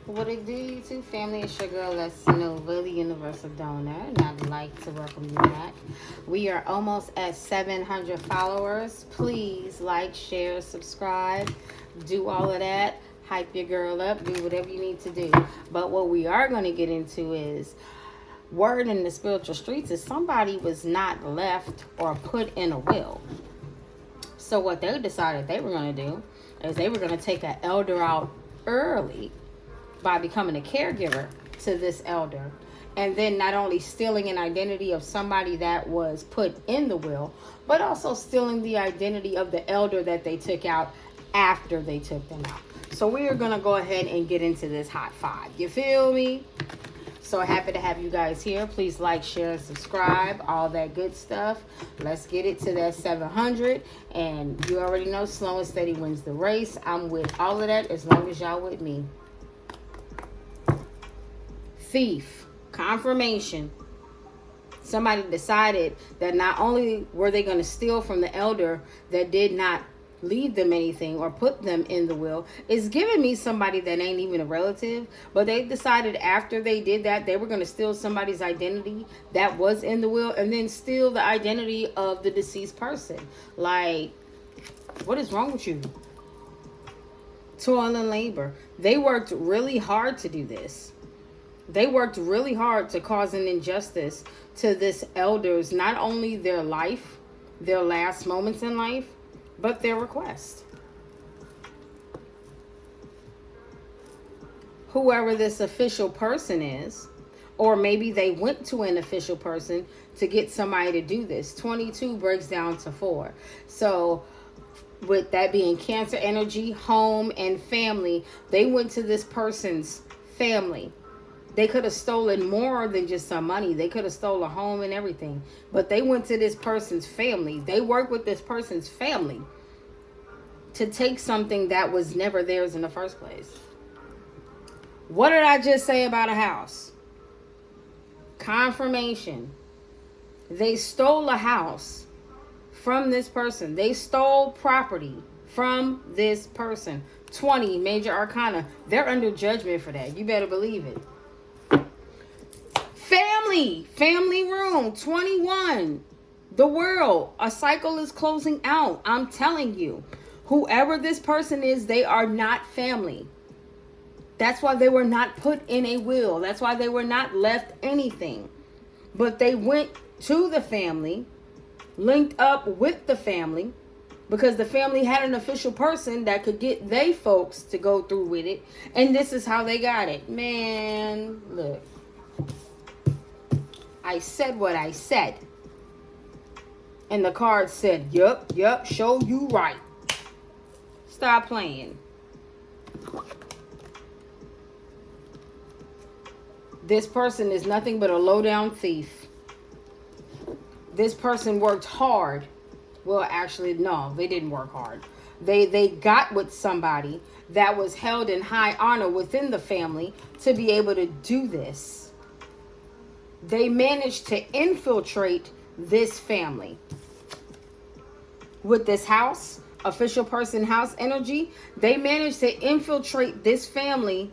What it do, YouTube family? It's your girl, S.E.T.ORACLE, the Universal Donor, and I'd like to welcome you back. We are almost at 700 followers. Please like, share, subscribe, do all of that. Hype your girl up, do whatever you need to do. But what we are going to get into is word in the spiritual streets is somebody was not left or put in a will. So what they decided they were going to do is they were going to take an elder out early by becoming a caregiver to this elder, and then not only stealing an identity of somebody that was put in the will, but also stealing the identity of the elder that they took out after they took them out. So we are going to go ahead and get into this hot five. You feel me? So happy to have you guys here. Please like, share, subscribe, all that good stuff. Let's get it to that 700. And you already know, slow and steady wins the race. I'm with all of that as long as y'all with me. Thief. Confirmation. Somebody decided that not only were they going to steal from the elder that did not leave them anything or put them in the will, is giving me somebody that ain't even a relative, but they decided after they did that they were going to steal somebody's identity that was in the will and then steal the identity of the deceased person. Like, what is wrong with you? Toil and labor. They worked really hard to do this. They worked really hard to cause an injustice to this elder's, not only their life, their last moments in life, but their request. Whoever this official person is, or maybe they went to an official person to get somebody to do this. 22 breaks down to 4. So with that being Cancer energy, home, and family, they went to this person's family. They could have stolen more than just some money. They could have stolen a home and everything. But they went to this person's family. They worked with this person's family to take something that was never theirs in the first place. What did I just say about a house? Confirmation. They stole a house from this person. They stole property from this person. 20, major arcana. They're under judgment for that. You better believe it. Family room, 21. The world, a cycle is closing out. I'm telling you, whoever this person is, they are not family. That's why they were not put in a will. That's why they were not left anything. But they went to the family, linked up with the family, because the family had an official person that could get they folks to go through with it. And this is how they got it. Man, look. I said what I said. And the card said, yup, show you right. Stop playing. This person is nothing but a low-down thief. This person worked hard. Well, actually, no, they didn't work hard. They got with somebody that was held in high honor within the family to be able to do this. They managed to infiltrate this family. With this house, official person house energy, they managed to infiltrate this family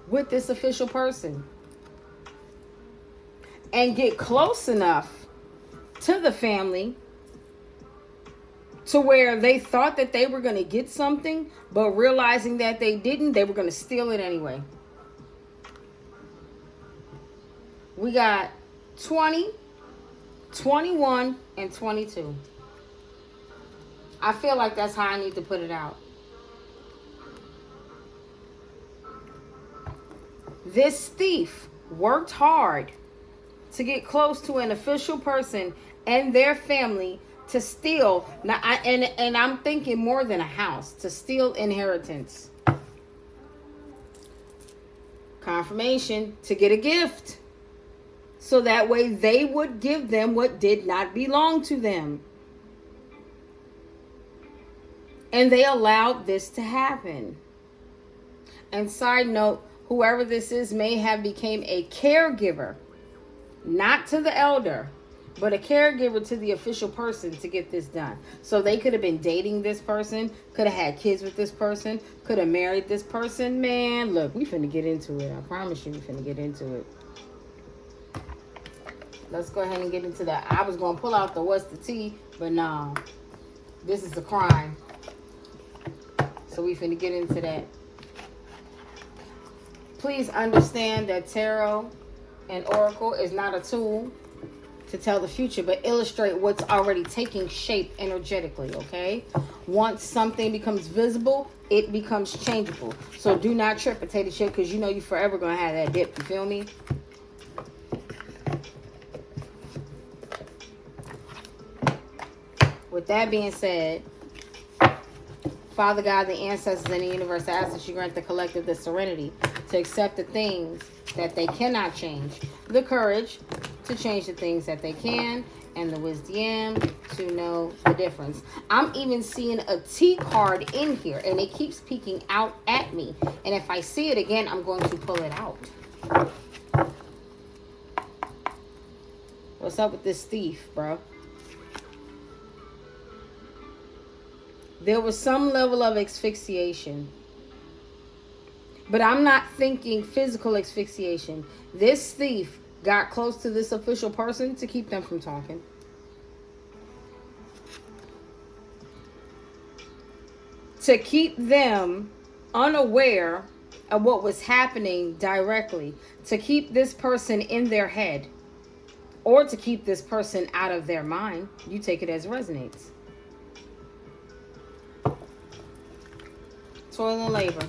with this official person. And get close enough to the family to where they thought that they were going to get something, but realizing that they didn't, they were going to steal it anyway. We got 20, 21, and 22. I feel like that's how I need to put it out. This thief worked hard to get close to an official person and their family to steal. Now, and I'm thinking more than a house, to steal inheritance. Confirmation, to get a gift. So that way they would give them what did not belong to them. And they allowed this to happen. And side note, whoever this is may have become a caregiver, not to the elder, but a caregiver to the official person to get this done. So they could have been dating this person, could have had kids with this person, could have married this person. Man, look, we finna get into it. I promise you we finna get into it. Let's go ahead and get into that. I was going to pull out the what's the tea, but nah. This is a crime. So we finna get into that. Please understand that tarot and oracle is not a tool to tell the future, but illustrate what's already taking shape energetically, okay? Once something becomes visible, it becomes changeable. So do not trip potato chip, because you know you're forever going to have that dip. You feel me? With that being said, Father God, the ancestors, and the universe, I ask that you grant the collective the serenity to accept the things that they cannot change, the courage to change the things that they can, and the wisdom to know the difference. I'm even seeing a T card in here, and it keeps peeking out at me. And if I see it again, I'm going to pull it out. What's up with this thief, bro? There was some level of asphyxiation. But I'm not thinking physical asphyxiation. This thief got close to this official person to keep them from talking. To keep them unaware of what was happening directly. To keep this person in their head. Or to keep this person out of their mind. You take it as resonates. Toil and labor.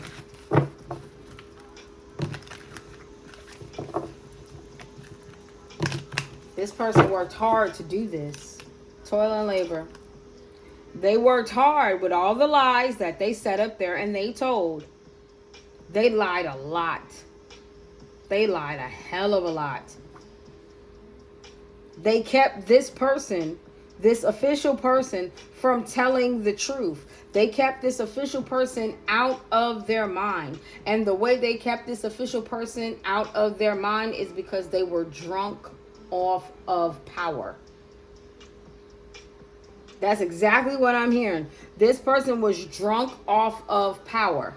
This person worked hard to do this. Toil and labor. They worked hard with all the lies that they set up there and they told. They lied a lot. They lied a hell of a lot. They kept this person, this official person, from telling the truth. They kept this official person out of their mind. And the way they kept this official person out of their mind is because they were drunk off of power. That's exactly what I'm hearing. This person was drunk off of power.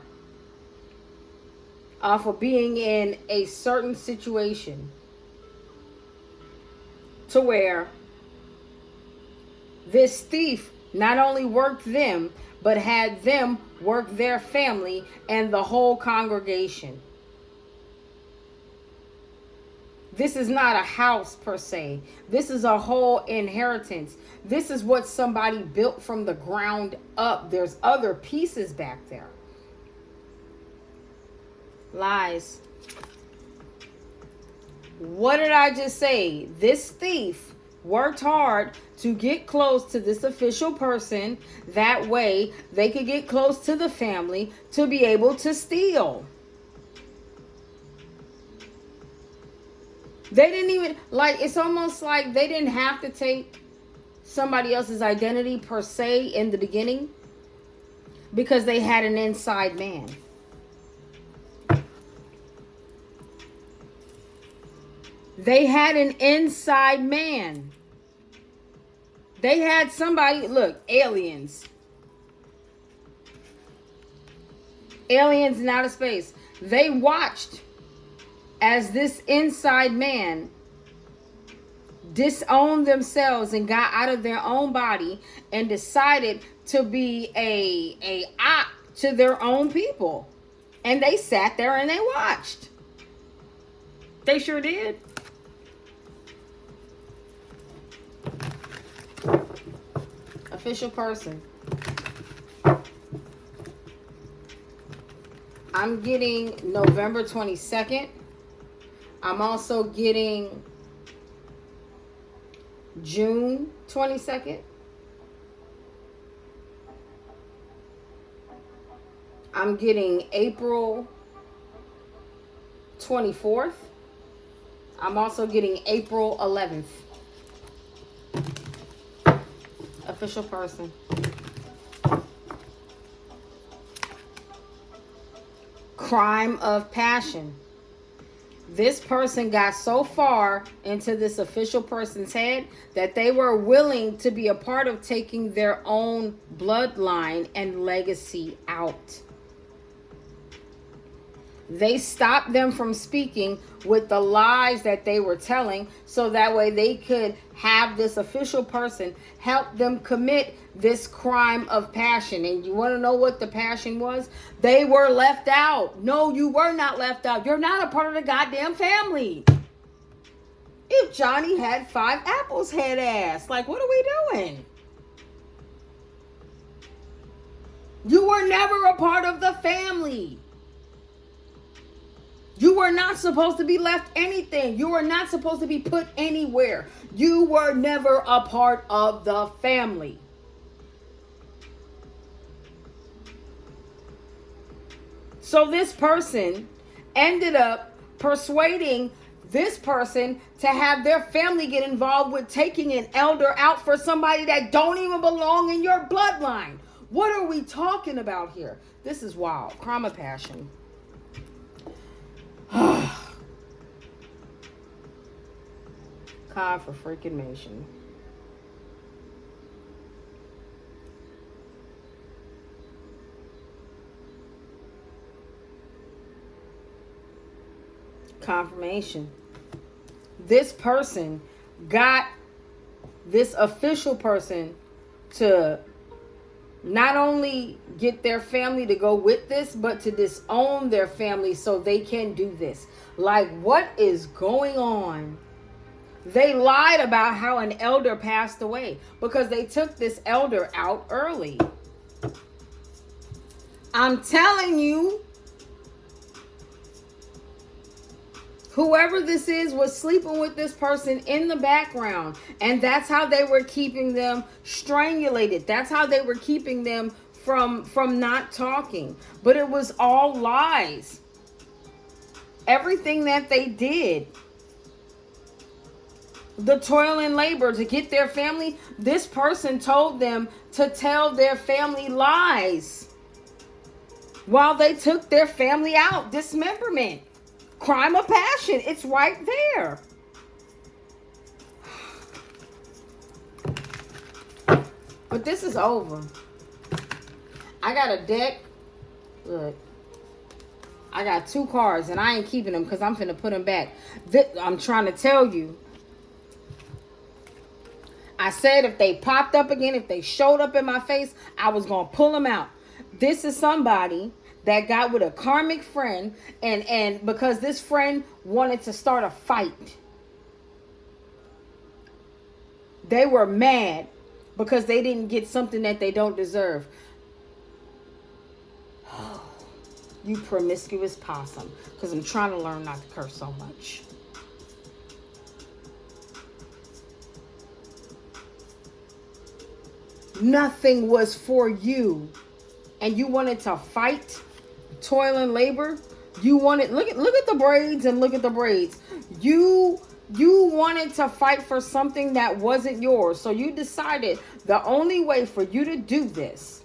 Off of being in a certain situation. To where this thief not only worked them, but had them work their family and the whole congregation. This is not a house per se. This is a whole inheritance. This is what somebody built from the ground up. There's other pieces back there. Lies. What did I just say? This thief worked hard to get close to this official person. That way they could get close to the family to be able to steal. They didn't even, like, it's almost like they didn't have to take somebody else's identity per se in the beginning because they had an inside man. They had an inside man. They had somebody, look, aliens. Aliens in outer space. They watched as this inside man disowned themselves and got out of their own body and decided to be a op to their own people. And they sat there and they watched. They sure did. Official person. I'm getting November 22nd. I'm also getting June 22nd. I'm getting April 24th. I'm also getting April 11th. Official person. Crime of passion. This person got so far into this official person's head that they were willing to be a part of taking their own bloodline and legacy out. They stopped them from speaking with the lies that they were telling, so that way they could have this official person help them commit this crime of passion. And you want to know what the passion was? They were left out. No, you were not left out. You're not a part of the goddamn family. If Johnny had 5 apples head ass, like, what are we doing? You were never a part of the family. You were not supposed to be left anything. You were not supposed to be put anywhere. You were never a part of the family. So this person ended up persuading this person to have their family get involved with taking an elder out for somebody that don't even belong in your bloodline. What are we talking about here? This is wild. Crime of passion. Confirmation. Confirmation. This person got this official person to not only get their family to go with this, but to disown their family so they can do this. Like, what is going on? They lied about how an elder passed away because they took this elder out early. I'm telling you, whoever this is was sleeping with this person in the background. And that's how they were keeping them strangulated. That's how they were keeping them from not talking. But it was all lies. Everything that they did. The toil and labor to get their family. This person told them to tell their family lies while they took their family out. Dismemberment. Crime of passion. It's right there. But this is over. I got a deck. Look. I got 2 cards and I ain't keeping them because I'm finna put them back. I'm trying to tell you. I said if they popped up again, if they showed up in my face, I was going to pull them out. This is somebody that got with a karmic friend and because this friend wanted to start a fight. They were mad because they didn't get something that they don't deserve. You promiscuous possum. Because I'm trying to learn not to curse so much. Nothing was for you. And you wanted to fight, toil and labor. You wanted, look at the braids and look at the braids. You wanted to fight for something that wasn't yours. So you decided the only way for you to do this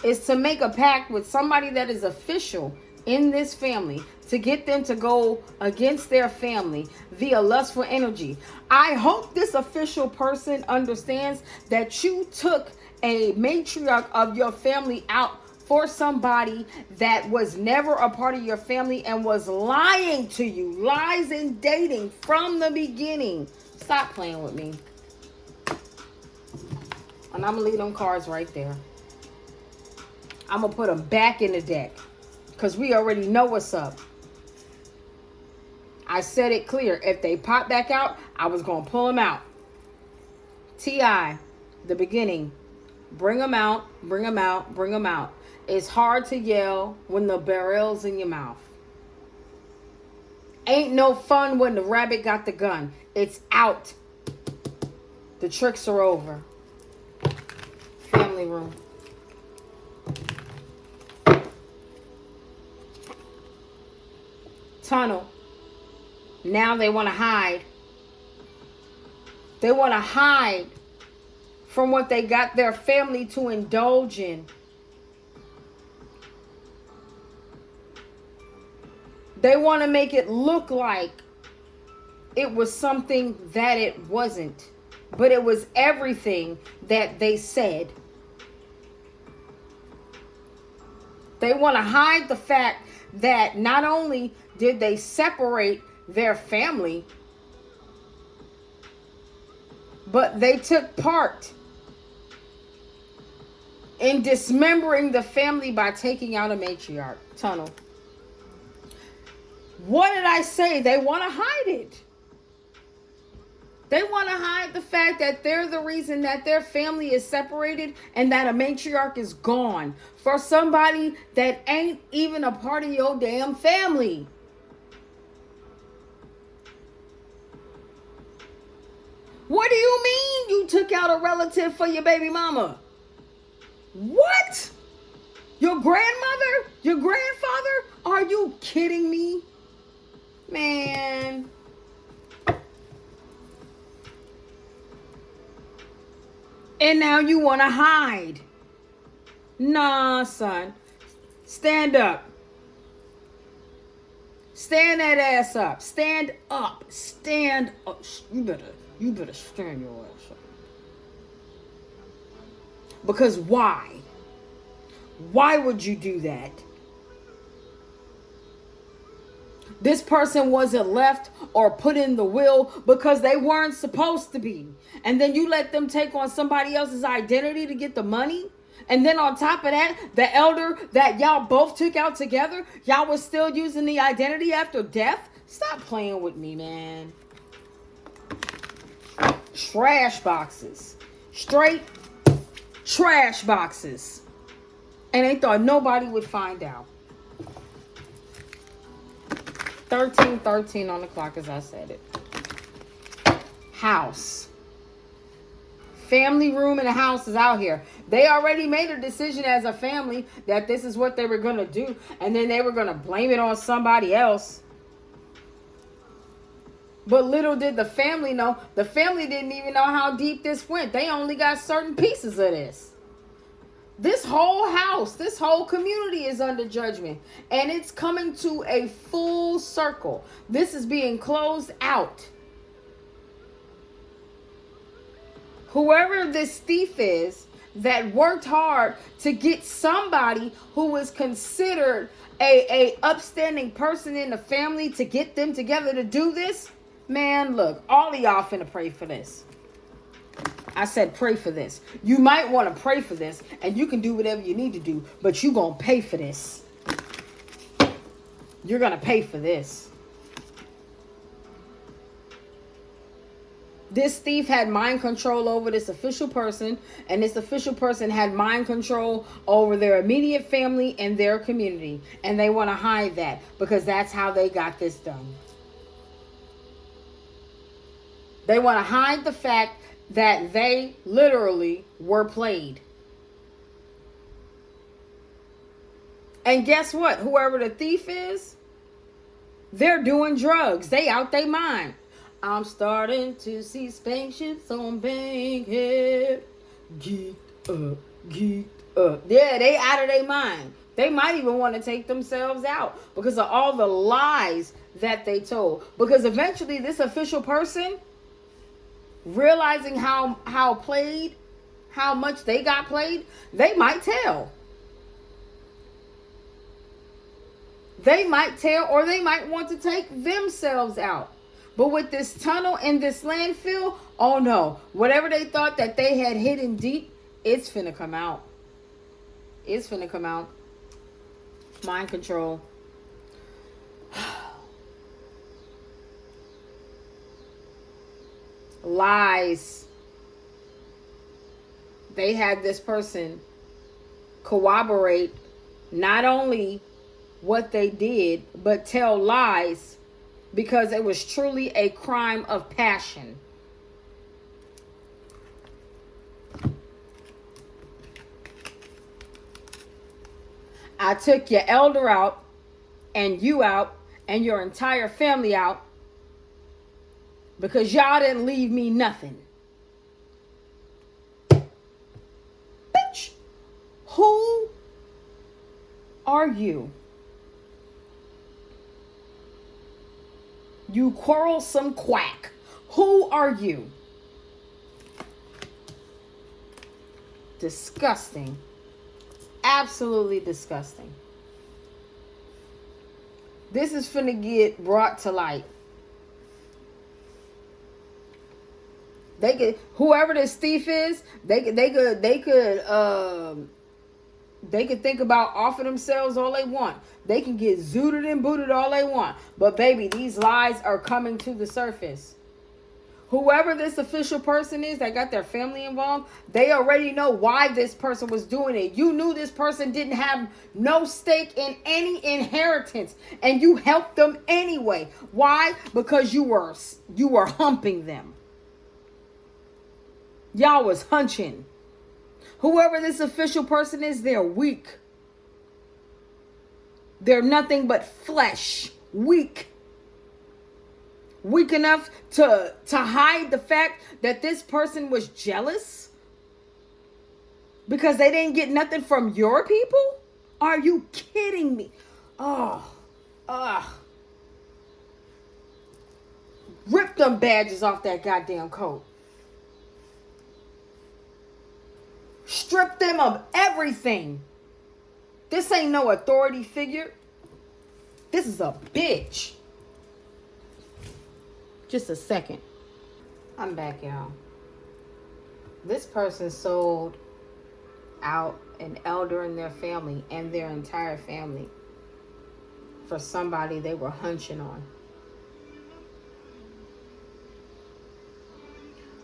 is to make a pact with somebody that is official in this family to get them to go against their family via lustful energy. I hope this official person understands that you took a matriarch of your family out for somebody that was never a part of your family and was lying to you. Lies and dating from the beginning. Stop playing with me. And I'm going to leave them cards right there. I'm going to put them back in the deck because we already know what's up. I said it clear. If they pop back out, I was going to pull them out. T.I., the beginning. Bring them out, bring them out, bring them out. It's hard to yell when the barrel's in your mouth. Ain't no fun when the rabbit got the gun. It's out. The tricks are over. Family room. Tunnel. Now they want to hide. They want to hide from what they got their family to indulge in. They want to make it look like it was something that it wasn't. But it was everything that they said. They want to hide the fact that not only did they separate their family, but they took part in dismembering the family by taking out a matriarch. Tunnel. What did I say? They want to hide it. They want to hide the fact that they're the reason that their family is separated and that a matriarch is gone for somebody that ain't even a part of your damn family. What do you mean you took out a relative for your baby mama? What? Your grandmother? Your grandfather? Are you kidding me? Man. And now you want to hide. Nah, son. Stand up. Stand that ass up. Stand up. Stand up. You better stand your ass up. Because why? Why would you do that? This person wasn't left or put in the will because they weren't supposed to be. And then you let them take on somebody else's identity to get the money. And then on top of that, the elder that y'all both took out together, y'all was still using the identity after death? Stop playing with me, man. Trash boxes. Straight trash boxes. And they thought nobody would find out. 13:13 on the clock as I said it. House. Family room in the house is out here. They already made a decision as a family that this is what they were going to do. And then they were going to blame it on somebody else. But little did the family know. The family didn't even know how deep this went. They only got certain pieces of this. This whole house, this whole community is under judgment. And it's coming to a full circle. This is being closed out. Whoever this thief is that worked hard to get somebody who was considered a upstanding person in the family to get them together to do this, man, look, all of y'all finna pray for this. I said pray for this. You might want to pray for this, and you can do whatever you need to do, but you're going to pay for this. You're going to pay for this. This thief had mind control over this official person, and this official person had mind control over their immediate family and their community. And they want to hide that because that's how they got this done. They want to hide the fact that they literally were played. And guess what? Whoever the thief is, they're doing drugs. They out their mind. I'm starting to see spaceships on Bankhead. Geeked up, geeked up. Yeah, they out of their mind. They might even want to take themselves out because of all the lies that they told. Because eventually this official person, realizing how much they got played, they might tell. They might tell, or they might want to take themselves out. But with this tunnel and this landfill, oh no. Whatever they thought that they had hidden deep, it's finna come out. It's finna come out. Mind control. Lies. They had this person corroborate not only what they did, but tell lies because it was truly a crime of passion. I took your elder out and you out and your entire family out because y'all didn't leave me nothing. Bitch, who are you? You quarrelsome quack. Who are you? Disgusting. Absolutely disgusting. This is finna get brought to light. They could, whoever this thief is, they could think about offering themselves all they want. They can get zooted and booted all they want. But baby, these lies are coming to the surface. Whoever this official person is that got their family involved, they already know why this person was doing it. You knew this person didn't have no stake in any inheritance, and you helped them anyway. Why? Because you were humping them. Y'all was hunching. Whoever this official person is, they're weak. They're nothing but flesh. Weak. Weak enough to hide the fact that this person was jealous because they didn't get nothing from your people? Are you kidding me? Rip them badges off that goddamn coat. Strip them of everything. This ain't no authority figure. This is a bitch. Just a second. I'm back, y'all. This person sold out an elder in their family and their entire family for somebody they were hunching on.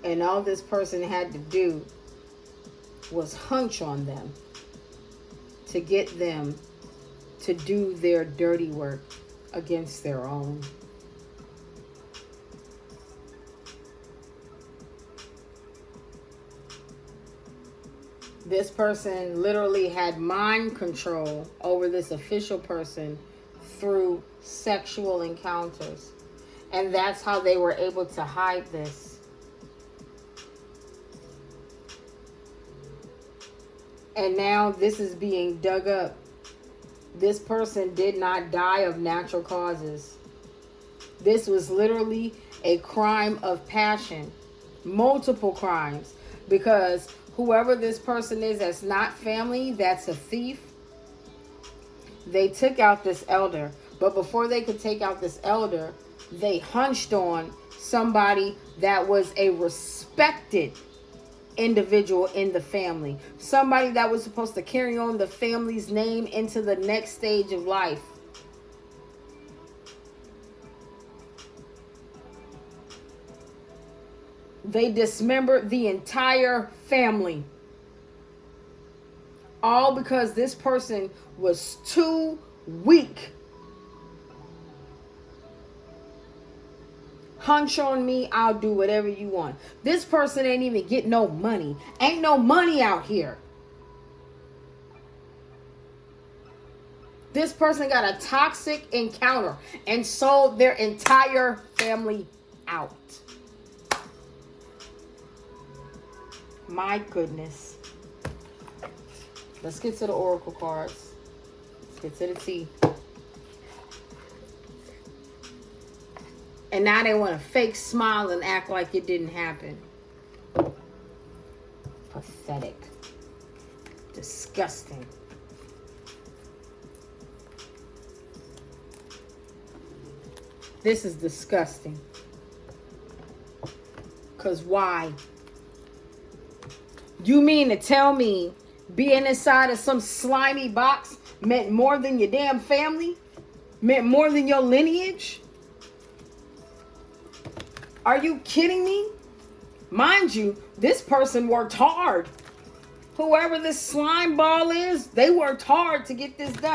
And all this person had to do was hunch on them to get them to do their dirty work against their own. This person literally had mind control over this official person through sexual encounters. And that's how they were able to hide this. And now this is being dug up. This person did not die of natural causes. This was literally a crime of passion. Multiple crimes. Because whoever this person is that's not family, that's a thief. They took out this elder. But before they could take out this elder, they hunched on somebody that was a respected individual in the family. Somebody that was supposed to carry on the family's name into the next stage of life. They dismembered the entire family. All because this person was too weak. Hunch on me, I'll do whatever you want. This person ain't even get no money. Ain't no money out here. This person got a toxic encounter and sold their entire family out. My goodness. Let's get to the oracle cards. Let's get to the tea. And now they want to fake smile and act like it didn't happen. Pathetic. Disgusting. This is disgusting. Because why? You mean to tell me being inside of some slimy box meant more than your damn family? Meant more than your lineage? Are you kidding me? Mind you, this person worked hard. Whoever this slime ball is, they worked hard to get this done.